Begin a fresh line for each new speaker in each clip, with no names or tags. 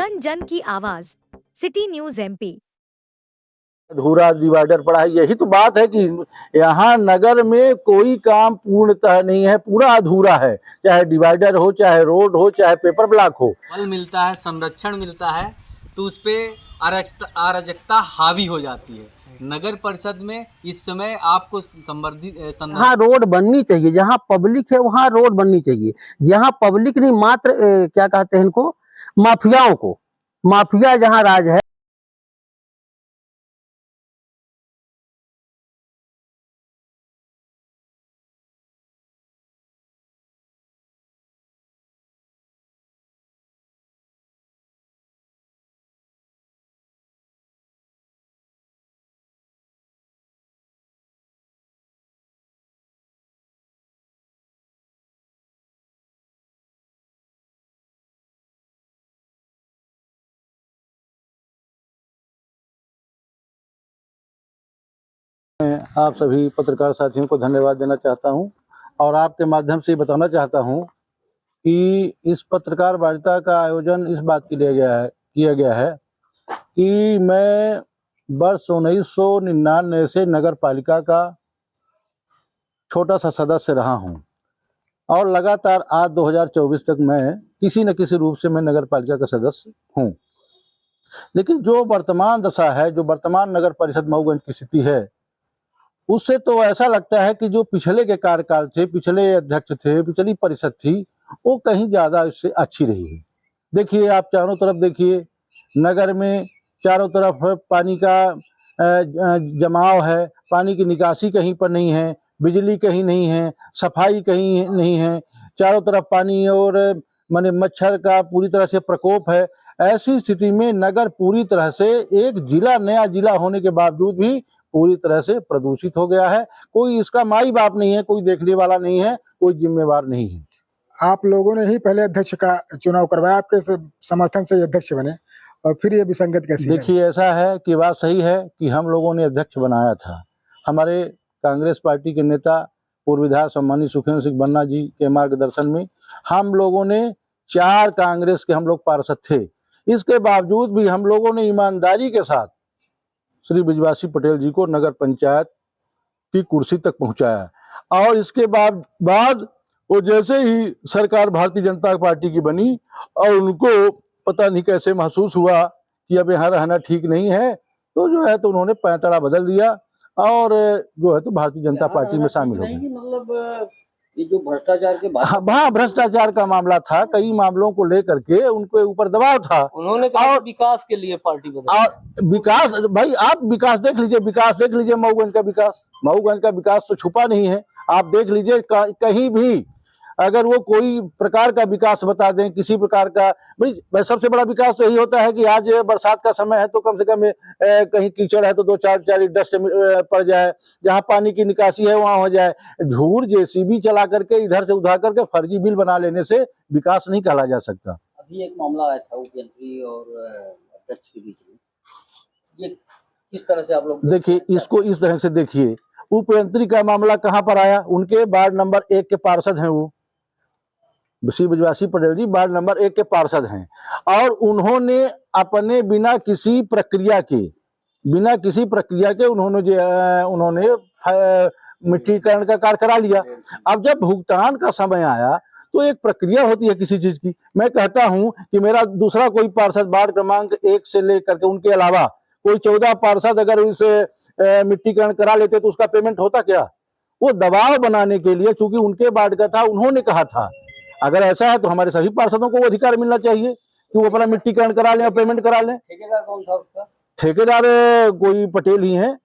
जन जन की आवाज, सिटी न्यूज MP।
अधूरा डिवाइडर पड़ा है। यही तो बात है कि यहाँ नगर में कोई काम पूर्णतः नहीं है, पूरा अधूरा है। चाहे डिवाइडर हो, चाहे रोड हो, चाहे पेपर ब्लॉक हो।
फल मिलता है, संरक्षण मिलता है, तो उस पे अराजकता हावी हो जाती है। नगर परिषद में इस समय आपको संवर्धित
हाँ, रोड बननी चाहिए। जहाँ पब्लिक है वहाँ रोड बननी चाहिए। जहाँ पब्लिक नहीं, मात्र क्या कहते हैं इनको, माफियाओं को, माफिया जहाँ राज है।
मैं आप सभी पत्रकार साथियों को धन्यवाद देना चाहता हूं और आपके माध्यम से बताना चाहता हूं कि इस पत्रकार वार्ता का आयोजन इस बात के लिए किया गया है कि मैं वर्ष 1999 से नगर पालिका का छोटा सा सदस्य रहा हूं और लगातार आज 2024 तक मैं किसी न किसी रूप से मैं नगर पालिका का सदस्य हूं। लेकिन जो वर्तमान दशा है, जो वर्तमान नगर परिषद मऊगंज की स्थिति है, उससे तो ऐसा लगता है कि जो पिछले के कार्यकाल थे, पिछले अध्यक्ष थे, पिछली परिषद थी, वो कहीं ज़्यादा इससे अच्छी रही है। देखिए, आप चारों तरफ देखिए, नगर में चारों तरफ पानी का जमाव है, पानी की निकासी कहीं पर नहीं है, बिजली कहीं नहीं है, सफाई कहीं नहीं है, चारों तरफ पानी और माने मच्छर का पूरी तरह से प्रकोप है। ऐसी स्थिति में नगर पूरी तरह से एक जिला, नया जिला होने के बावजूद भी पूरी तरह से प्रदूषित हो गया है। कोई इसका माई बाप नहीं है, कोई देखने वाला नहीं है, कोई जिम्मेवार नहीं है।
आप लोगों ने ही पहले अध्यक्ष का चुनाव करवाया, आपके समर्थन से अध्यक्ष बने और फिर ये विसंगत कैसी है?
देखिए, ऐसा है कि बात सही है कि हम लोगों ने अध्यक्ष बनाया था। हमारे कांग्रेस पार्टी के नेता पूर्व विधायक सम्मानित सुखेंद्र सिंह बन्ना जी के मार्गदर्शन में हम लोगों ने 4 कांग्रेस के हम लोग पार्षद थे। इसके बावजूद भी हम लोगों ने ईमानदारी के साथ श्री बृजवासी पटेल जी को नगर पंचायत की कुर्सी तक पहुंचाया और इसके बाद वो जैसे ही सरकार भारतीय जनता पार्टी की बनी और उनको पता नहीं कैसे महसूस हुआ कि अब यहाँ रहना ठीक नहीं है, तो जो है तो उन्होंने पैंतरा बदल दिया और जो है तो भारतीय जनता पार्टी में शामिल हो गए।
मतलब ये जो भ्रष्टाचार के
हाँ, भ्रष्टाचार का मामला था, कई मामलों को लेकर के उनके ऊपर दबाव था।
उन्होंने कहा विकास के लिए पार्टी बदली।
और विकास, भाई आप विकास देख लीजिए, मऊगंज का विकास तो छुपा नहीं है। आप देख लीजिए, कहीं भी अगर वो कोई प्रकार का विकास बता दें, किसी प्रकार का, भाई सबसे बड़ा विकास तो यही होता है कि आज बरसात का समय है तो कम से कम कहीं कीचड़ है तो 2-4 डस्ट पड़ जाए, जहाँ पानी की निकासी है वहाँ हो जाए। झूर जेसीबी चला करके इधर से उधर करके फर्जी बिल बना लेने से विकास नहीं कहला जा सकता।
अभी एक मामला आया था उपयंत्री और अध्यक्ष के बीच में, ये किस तरह से आप लोग
देखिए, इसको इस तरह से देखिए, उपयंत्री का मामला कहाँ पर आया? उनके वार्ड नंबर 1 के पार्षद हैं, वो श्री बृजवासी पटेल जी वार्ड नंबर 1 के पार्षद हैं और उन्होंने अपने बिना किसी प्रक्रिया के उन्होंने मिट्टीकरण का कार्य करा लिया। अब जब भुगतान का समय आया तो एक प्रक्रिया होती है किसी चीज की। मैं कहता हूं कि मेरा दूसरा कोई पार्षद वार्ड क्रमांक 1 से लेकर के उनके अलावा कोई 14 पार्षद अगर उनसे मिट्टीकरण करा लेते तो उसका पेमेंट होता क्या? वो दबाव बनाने के लिए, चूंकि उनके वार्ड का था, उन्होंने कहा था अगर ऐसा है तो हमारे सभी पार्षदों को वो अधिकार मिलना चाहिए कि वो अपना मिट्टीकरण करा लें और पेमेंट करा लें।
ठेकेदार कौन था उसका?
ठेकेदार कोई पटेल ही हैं,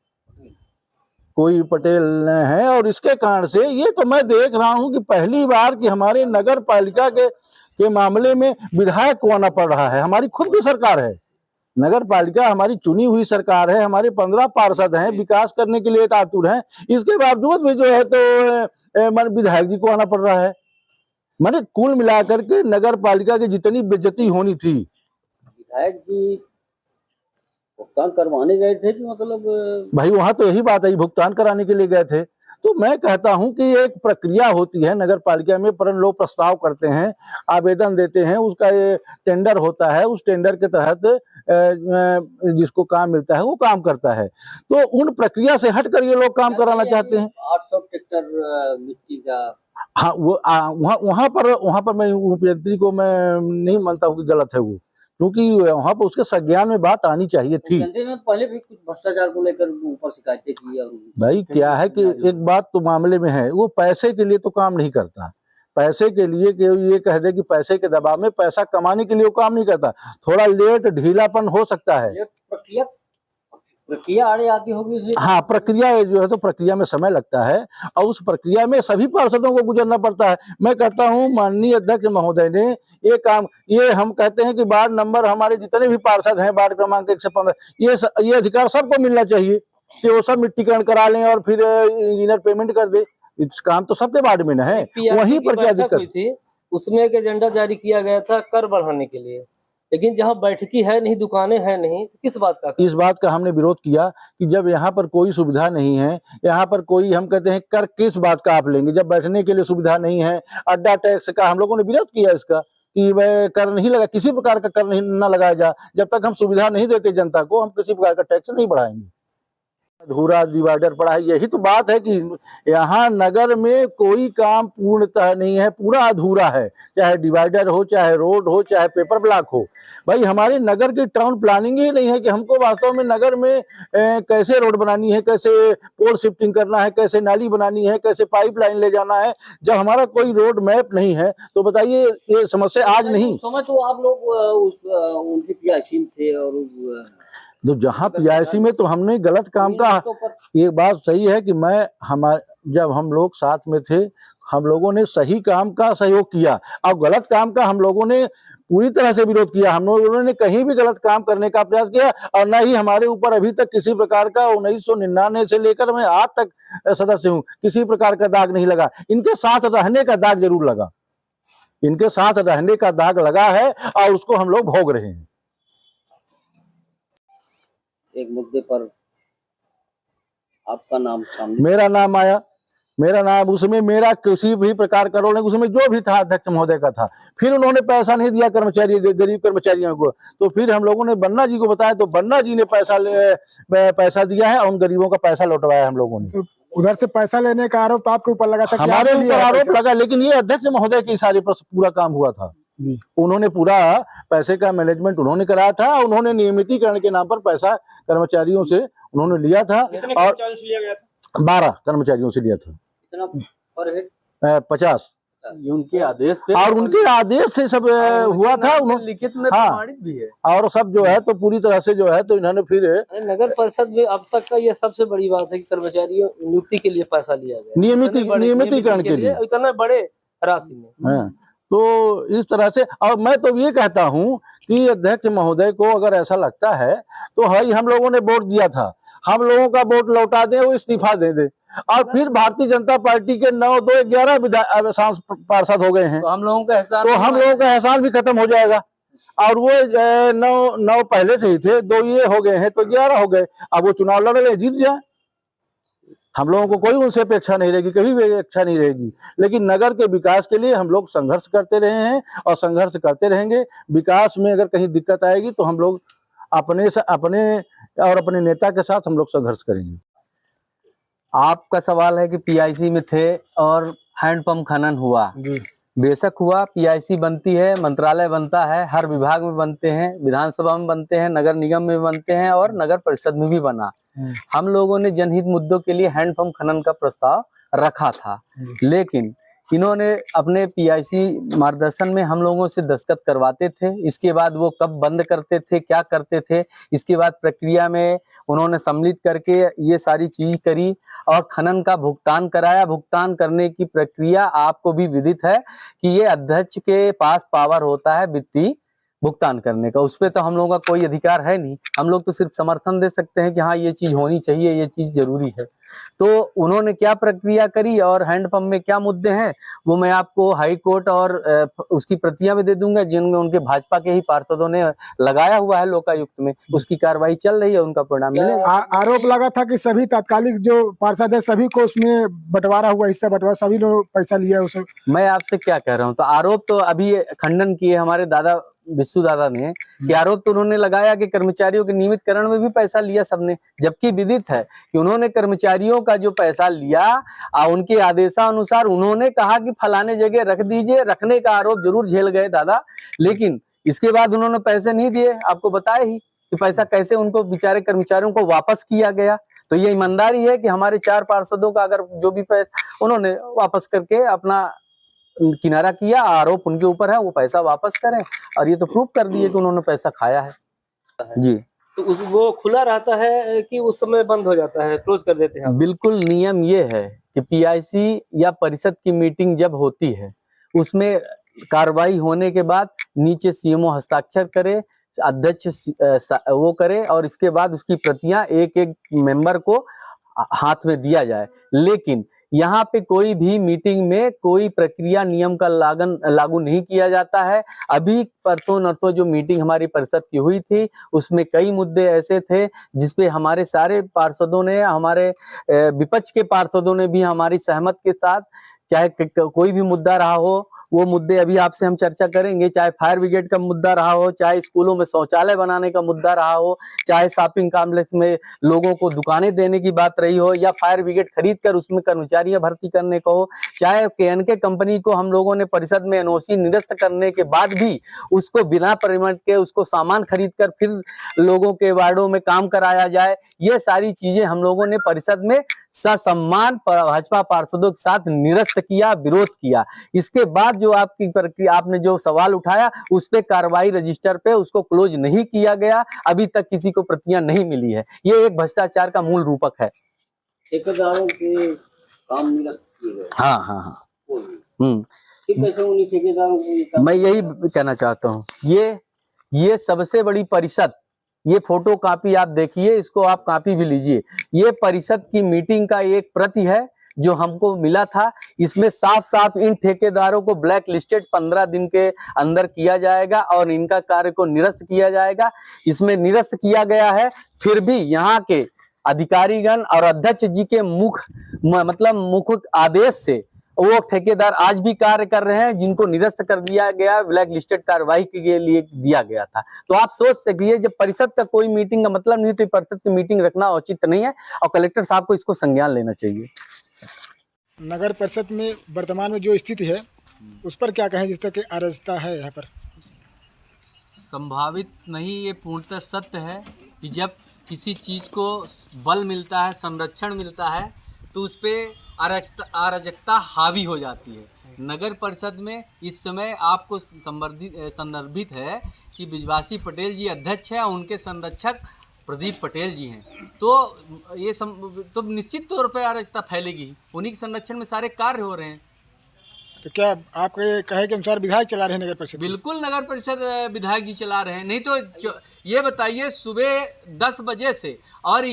कोई पटेल हैं। और इसके कारण से ये तो मैं देख रहा हूं कि पहली बार कि हमारे नगर पालिका के मामले में विधायक को आना पड़ रहा है। हमारी खुद की सरकार है, नगर पालिका हमारी चुनी हुई सरकार है, हमारे 15 पार्षद हैं, विकास करने के लिए आतुर हैं, इसके बावजूद भी जो है तो विधायक जी को आना पड़ रहा है। मैंने कुल मिलाकर के नगर पालिका की जितनी बेइज्जती होनी थी,
विधायक जी भुगतान करवाने गए थे कि मतलब?
भाई वहां तो यही बात है, भुगतान कराने के लिए गए थे। तो मैं कहता हूं कि एक प्रक्रिया होती है नगर पालिका में, पर लोग प्रस्ताव करते हैं, आवेदन देते हैं, उसका ये टेंडर होता है, उस टेंडर के तहत जिसको काम मिलता है वो काम करता है। तो उन प्रक्रिया से हट कर ये लोग काम कराना चाहते हैं।
800 ट्रैक्टर मिट्टी का,
हाँ, वो वहाँ पर मैं मुख्यमंत्री को मैं नहीं मानता हूँ कि गलत है वो, क्योंकि वहाँ पर उसके संज्ञान में बात आनी चाहिए थी।
जनता ने पहले भी कुछ भ्रष्टाचार को लेकर ऊपर शिकायतें की और
भाई क्या है कि एक बात तो मामले में है, वो पैसे के लिए तो काम नहीं करता, पैसे के लिए कि ये कह दे कि पैसे के दबाव में पैसा कमाने के लिए वो काम नहीं करता। थोड़ा लेट ढीलापन हो सकता है,
प्रक्रिया आड़े आती होगी इसलिए।
हाँ, प्रक्रिया जो है तो प्रक्रिया में समय लगता है और उस प्रक्रिया में सभी पार्षदों को गुजरना पड़ता है। मैं कहता हूँ माननीय अध्यक्ष महोदय ने ये काम, ये हम कहते हैं कि वार्ड नंबर हमारे जितने भी पार्षद हैं वार्ड क्रमांक 115, ये अधिकार सबको मिलना चाहिए कि वो सब मिट्टीकरण करा लें और फिर इंजीनियर पेमेंट कर दे। इस काम तो सबके वार्ड में न है, वहीं पर क्या दिक्कत
हुई थी? उसमें एक एजेंडा जारी किया गया था कर बढ़ाने के लिए, लेकिन जहां बैठकी है नहीं, दुकानें हैं नहीं, तो किस बात का?
इस बात का हमने विरोध किया कि जब यहाँ पर कोई सुविधा नहीं है, यहाँ पर कोई, हम कहते हैं कर किस बात का आप लेंगे जब बैठने के लिए सुविधा नहीं है। अड्डा टैक्स का हम लोगों ने विरोध किया इसका कि वह कर नहीं लगा, किसी प्रकार का कर नहीं न लगाया जा, जब तक हम सुविधा नहीं देते जनता को हम किसी प्रकार का टैक्स नहीं बढ़ाएंगे। अधूरा डिवाइडर पड़ा है, यही तो बात है कि यहाँ नगर में कोई काम पूर्णतः नहीं है, पूरा अधूरा है, चाहे डिवाइडर हो, चाहे रोड हो, चाहे पेपर ब्लॉक हो। भाई हमारे नगर की टाउन प्लानिंग ही नहीं है कि हमको वास्तव में नगर में कैसे रोड बनानी है, कैसे पोल शिफ्टिंग करना है, कैसे नाली बनानी है, कैसे पाइपलाइन ले जाना है। जब हमारा कोई रोड मैप नहीं है तो बताइए ये समस्या आज नहीं।
समझ वो आप लोग उनकी पीआईसी में थे और
तो जहाँ पीआईसी में तो हमने गलत काम का, एक बात सही है कि जब हम लोग साथ में थे हम लोगों ने सही काम का सहयोग किया और गलत काम का हम लोगों ने पूरी तरह से विरोध किया। हम लोगों ने कहीं भी गलत काम करने का प्रयास किया और न ही हमारे ऊपर अभी तक किसी प्रकार का 1999 से लेकर मैं आज तक सदस्य हूँ, किसी प्रकार का दाग नहीं लगा। इनके साथ रहने का दाग जरूर लगा, इनके साथ रहने का दाग लगा है और उसको हम लोग भोग रहे हैं।
एक मुद्दे पर आपका नाम सामने,
मेरा नाम आया, मेरा नाम, उसमें मेरा किसी भी प्रकार का रोल नहीं, उसमें जो भी था अध्यक्ष महोदय का था। फिर उन्होंने पैसा नहीं दिया कर्मचारी, गरीब कर्मचारियों को, तो फिर हम लोगों ने बन्ना जी को बताया तो बन्ना जी ने पैसा दिया है और उन गरीबों का पैसा लौटवाया हम लोगों ने।
तो उधर से पैसा लेने का आरोप तो आपके ऊपर लगा था,
हमारे ऊपर आरोप लगा, लेकिन ये अध्यक्ष महोदय के इशारे पर पूरा काम हुआ था। उन्होंने पूरा पैसे का मैनेजमेंट उन्होंने कराया था, उन्होंने नियमितीकरण के नाम पर पैसा कर्मचारियों से उन्होंने लिया था और 12 कर्मचारियों से लिया था।
कितना पर हेड?
50।
उनके आदेश पे,
और उनके आदेश से सब हुआ था,
लिखित में
हाँ,
प्रमाणित भी है
और सब जो है तो पूरी तरह से जो है तो इन्होंने फिर
नगर परिषद में अब तक का ये सबसे बड़ी बात है कि कर्मचारियों नियुक्ति के लिए पैसा लिया गया,
नियमितीकरण के लिए
इतने बड़े राशि में।
तो इस तरह से, और मैं तो ये कहता हूं कि अध्यक्ष महोदय को अगर ऐसा लगता है तो भाई हम लोगों ने वोट दिया था, हम लोगों का वोट लौटा दें, वो इस्तीफा दे दे और फिर भारतीय जनता पार्टी के 9, 2, 11 पार्षद हो गए हैं
तो हम लोगों का एहसान,
तो हम लोगों का एहसान भी खत्म हो जाएगा। और वो 9 पहले से ही थे, 2 ये हो गए हैं तो 11 हो गए। अब वो चुनाव लड़ ले, जीत जाए, हम लोगों को कोई उनसे अपेक्षा नहीं रहेगी, कभी भी अपेक्षा नहीं रहेगी। लेकिन नगर के विकास के लिए हम लोग संघर्ष करते रहे हैं और संघर्ष करते रहेंगे। विकास में अगर कहीं दिक्कत आएगी तो हम लोग अपने नेता के साथ हम लोग संघर्ष करेंगे।
आपका सवाल है कि पीआईसी में थे और हैंडपंप खनन हुआ। बेशक हुआ, पीआईसी बनती है, मंत्रालय बनता है, हर विभाग में बनते हैं, विधानसभा में बनते हैं, नगर निगम में बनते हैं और नगर परिषद में भी बना। हम लोगों ने जनहित मुद्दों के लिए हैंडपंप खनन का प्रस्ताव रखा था, लेकिन इन्होंने अपने पीआईसी मार्गदर्शन में हम लोगों से दस्तखत करवाते थे। इसके बाद वो कब बंद करते थे, क्या करते थे, इसके बाद प्रक्रिया में उन्होंने सम्मिलित करके ये सारी चीज करी और खनन का भुगतान कराया। भुगतान करने की प्रक्रिया आपको भी विदित है कि ये अध्यक्ष के पास पावर होता है वित्तीय भुगतान करने का, उस पर तो हम लोगों का कोई अधिकार है नहीं। हम लोग तो सिर्फ समर्थन दे सकते हैं कि हाँ ये चीज होनी चाहिए, ये चीज जरूरी है। तो उन्होंने क्या प्रक्रिया करी और हैंडपंप में क्या मुद्दे हैं वो मैं आपको हाई कोर्ट और उसकी प्रतियां भी दे दूंगा, जिनमें उनके भाजपा के ही पार्षदों ने लगाया हुआ है लोकायुक्त में। उसकी कार्रवाई चल रही है, उनका परिणाम मिलेगा।
आरोप लगा था कि सभी तात्कालिक जो पार्षद है सभी को उसमें बंटवारा हुआ, हिस्सा बंटवारा, सभी लोग पैसा लिया उसे।
मैं आपसे क्या कह रहा हूँ, तो आरोप तो अभी खंडन किए हमारे दादा विश्व दादा ने कि आरोप तो उन्होंने लगाया कि कर्मचारियों के नियमितकरण में भी पैसा लिया सबने, जबकि विदित है कि उन्होंने कर्मचारियों का जो पैसा लिया उनके आदेशानुसार उन्होंने कहा कि फलाने जगह रख दीजिए, रखने का आरोप जरूर झेल गए दादा, लेकिन इसके बाद उन्होंने पैसे नहीं दिए। आपको बताया ही कि पैसा कैसे उनको बेचारे कर्मचारियों को वापस किया गया। तो ये ईमानदारी है कि हमारे 4 पार्षदों का अगर जो भी पैसा उन्होंने वापस करके अपना किनारा किया, आरोप उनके ऊपर है, वो पैसा वापस करें, और ये तो प्रूफ कर दिए कि उन्होंने पैसा खाया है जी।
तो वो खुला रहता है कि उस समय बंद हो जाता है, क्लोज कर देते हैं?
बिल्कुल नियम ये है कि पीआईसी या परिषद की मीटिंग जब होती है उसमें कार्रवाई होने के बाद नीचे सीएमओ हस्ताक्षर करे, अध्यक्ष वो करे, और इसके बाद उसकी प्रतियां एक एक मेंबर को हाथ में दिया जाए। लेकिन यहाँ पे कोई भी मीटिंग में कोई प्रक्रिया नियम का लागू नहीं किया जाता है। अभी परसों नरसों जो मीटिंग हमारी परिषद की हुई थी उसमें कई मुद्दे ऐसे थे जिसपे हमारे सारे पार्षदों ने, हमारे विपक्ष के पार्षदों ने भी हमारी सहमत के साथ, चाहे कोई भी मुद्दा रहा हो, वो मुद्दे अभी आपसे हम चर्चा करेंगे, चाहे फायर ब्रिगेड का मुद्दा रहा हो, चाहे स्कूलों में शौचालय बनाने का मुद्दा रहा हो, चाहे शॉपिंग कॉम्प्लेक्स में लोगों को दुकानें देने की बात रही हो, या फायर ब्रिगेड खरीद कर उसमें कर्मचारियां भर्ती करने को हो, चाहे केएनके कंपनी को हम लोगों ने परिषद में एनओसी निरस्त करने के बाद भी उसको बिना परमिट के उसको सामान खरीद कर फिर लोगों के वार्डों में काम कराया जाए। ये सारी चीजें हम लोगों ने परिषद में ससम्मान भाजपा पार्षदों के साथ निरस्त किया, विरोध किया। इसके बाद जो आपकी प्रक्रिया, आपने जो सवाल उठाया उस पे कार्रवाई रजिस्टर पे उसको क्लोज नहीं किया गया, अभी तक किसी को प्रतियां नहीं मिली है। ये एक भ्रष्टाचार का मूल रूपक है।
ठेकेदारों के काम निरस्त किए गए।
हाँ हाँ हाँ।
कैसे उन्हीं ठेकेदारों को?
मैं यही कहना चाहता हूँ, ये सबसे बड़ी परिषद, ये फोटो कापी आप देखिए, इसको आप कापी भी लीजिए, ये परिषद की मीटिंग का एक प्रति है जो हमको मिला था। इसमें साफ साफ इन ठेकेदारों को ब्लैक लिस्टेड 15 दिन के अंदर किया जाएगा और इनका कार्य को निरस्त किया जाएगा। इसमें निरस्त किया गया है, फिर भी यहाँ के अधिकारीगण और अध्यक्ष जी के मुख्य आदेश से वो ठेकेदार आज भी कार्य कर रहे हैं, जिनको निरस्त कर दिया गया, ब्लैक लिस्टेड कार्रवाई के लिए दिया गया था। तो आप सोच सकिए, जब परिषद का कोई मीटिंग का मतलब नहीं, तो परिषद की मीटिंग रखना उचित नहीं है और कलेक्टर साहब को इसको संज्ञान लेना चाहिए।
नगर परिषद में वर्तमान में जो स्थिति है उस पर क्या कहें, जिस तरह की अराजकता है यहाँ पर?
संभावित नहीं, ये पूर्णतः सत्य है कि जब किसी चीज को बल मिलता है, संरक्षण मिलता है, तो उस पर अराजकता हावी हो जाती है। नगर परिषद में इस समय आपको संदर्भित है कि बिजवासी पटेल जी अध्यक्ष है और उनके संरक्षक प्रदीप पटेल जी हैं। तो ये तो निश्चित तौर पर अराजकता फैलेगी, उन्हीं के संरक्षण में सारे कार्य हो रहे हैं।
तो क्या आपके कहे के अनुसार विधायक चला रहे हैं नगर परिषद?
बिल्कुल नगर परिषद विधायक जी चला रहे हैं। नहीं तो ये बताइए, सुबह 10 बजे से और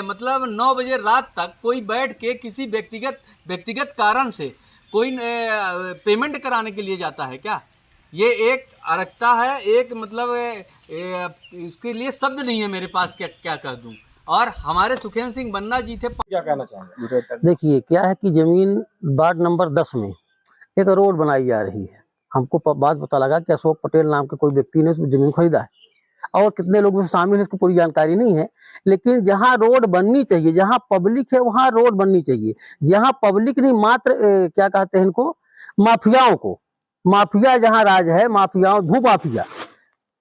मतलब 9 बजे रात तक कोई बैठ के किसी व्यक्तिगत कारण से कोई पेमेंट कराने के लिए जाता है क्या? ये एक अराजकता है, एक मतलब इसके लिए शब्द नहीं है मेरे पास, क्या कह दूं। और हमारे सुखेंद्र सिंह बन्ना जी थे, क्या कहना चाहेंगे?
देखिए क्या है कि जमीन वार्ड नंबर 10 में एक रोड बनाई जा रही है। हमको बात पता लगा कि अशोक पटेल नाम के कोई व्यक्ति ने जमीन खरीदा है, और कितने लोग शामिल हैं इसको पूरी जानकारी नहीं है। लेकिन जहाँ रोड बननी चाहिए, जहाँ पब्लिक है वहाँ रोड बननी चाहिए। जहाँ पब्लिक नहीं, मात्र क्या कहते हैं इनको, माफियाओं को, माफिया जहाँ राज है, माफियाओं, भू माफिया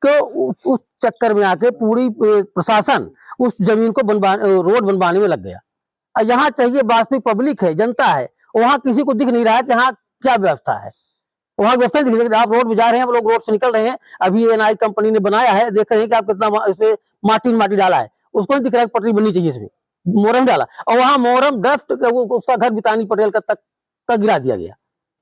को उस चक्कर में आके पूरी प्रशासन उस जमीन को रोड बनवाने में लग गया। यहाँ चाहिए वास्तविक पब्लिक है, जनता है, वहाँ किसी को दिख नहीं रहा है कि हाँ क्या व्यवस्था है, वहाँ व्यवस्था दिख रही है। आप रोड में जा रहे हैं, हम लोग रोड से निकल रहे हैं, अभी एनआई कंपनी ने बनाया है, देख रहे हैं कि आप कितना इसमें माटी डाला है, उसको नहीं दिख रहा है पटरी बननी चाहिए, इसमें मोरम डाला, और वहाँ मोरम डस्ट उसका घर बितानी पटेल का तक गिरा दिया गया,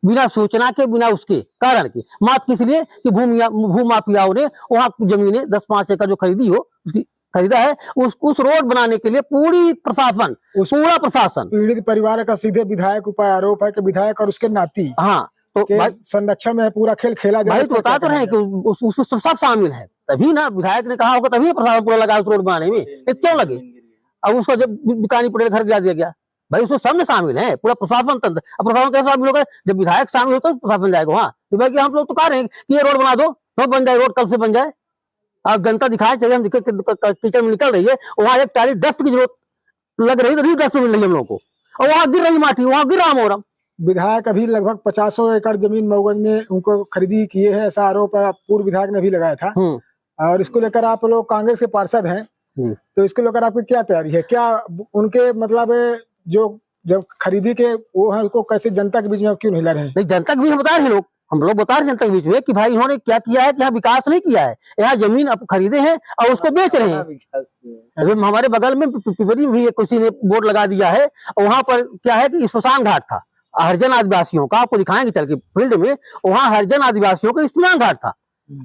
बिना सूचना के, बिना उसके कारण के, मात्र किस लिए कि भू माफियाओं ने वहाँ जमीनें 10-5 एकड़ जो खरीदी हो उसकी खरीदा है, उस रोड बनाने के लिए पूरा प्रशासन
पीड़ित परिवार का सीधे विधायक ऊपर आरोप है कि विधायक और उसके नाती
हाँ तो
के संरक्षण में पूरा खेल खेला जा रहा
भाई
है।
तो बता तो रहे हैं कि उसमें सब शामिल है, तभी ना विधायक ने कहा होगा, तभी प्रशासन पूरा लगा उस रोड बनाने में, क्यों लगे। अब उसका जब बिकानी पटेल घर गिरा दिया गया, भाई उसमें सब में शामिल है, पूरा प्रशासन तंत्र। अब प्रशासन कैसे शामिल होगा, जब विधायक शामिल होता है तो प्रशासन जाएगा वहाँ। तो भाई हम लोग तो कह रहे हैं कि ये रोड बना दो, तो बन जाए रोड, कल से बन जाए। आप जनता दिखाए चाहिए, हम किचन में निकल रही है, वहाँ एक टाली डस्ट की जरूरत लग रही है, डस्ट मिल रही है हम लोग को, और वहाँ गिर रही माटी, वहाँ गिर रहा मोरम।
विधायक अभी लगभग 50 एकड़ जमीन मऊगंज में उनको खरीदी किए है, ऐसा आरोप पूर्व विधायक ने भी लगाया था। और इसको लेकर आप लोग कांग्रेस के पार्षद हैं, तो इसको लेकर आपकी क्या तैयारी है? क्या उनके मतलब जो जब खरीदी के वो है, उसको कैसे जनता के बीच में क्यों नहीं ला रहे हैं?
नहीं, जनता के बीच में बता रहे हैं हम लोग बता रहे हैं जनता के बीच में कि भाई इन्होंने क्या किया है कि यहाँ विकास नहीं किया है, यहाँ जमीन अब खरीदे हैं और उसको बेच रहे हैं। अभी हमारे बगल में पिपरी भी किसी ने बोर्ड लगा दिया है, और वहाँ पर क्या है कि स्मशान घाट था हरिजन आदिवासियों का, आपको दिखाएंगे चल के फील्ड में, वहाँ हरिजन आदिवासियों का स्मशान घाट था।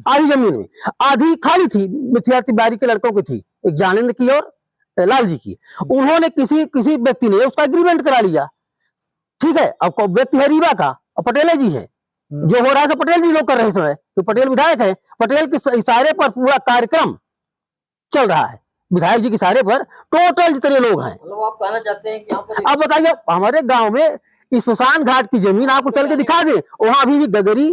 आधी जमीन में आधी खाली थी, मिथिला तिवारी के लड़कों की थी, एक ज्ञानेंद्र की और लाल जी की। उन्होंने किसी व्यक्ति ने उसका एग्रीमेंट करा लिया, ठीक है। अब व्यक्ति है रीवा का और पटेल जी है, जो हो रहा है पटेल जी लोग कर रहे हैं, तो पटेल विधायक है, पटेल के इशारे पर पूरा कार्यक्रम चल रहा है, विधायक जी के इशारे पर टोटल जितने लोग हैं।
मतलब आप कहना चाहते हैं कि यहाँ पर
अब बताइए, हमारे गांव में स्मशान घाट की जमीन आपको चल के दिखा दे, वहां अभी भी गगरी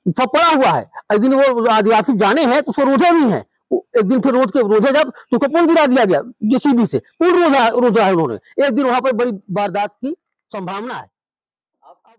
सब पड़ा हुआ है। एक दिन वो आदिवासी जाने हैं तो उसको रोधे भी हैं, एक दिन फिर रोधे जब तो उसको पुल गिरा दिया गया जेसीबी से, पुल रोधा है उन्होंने। एक दिन वहां पर बड़ी वारदात की संभावना है।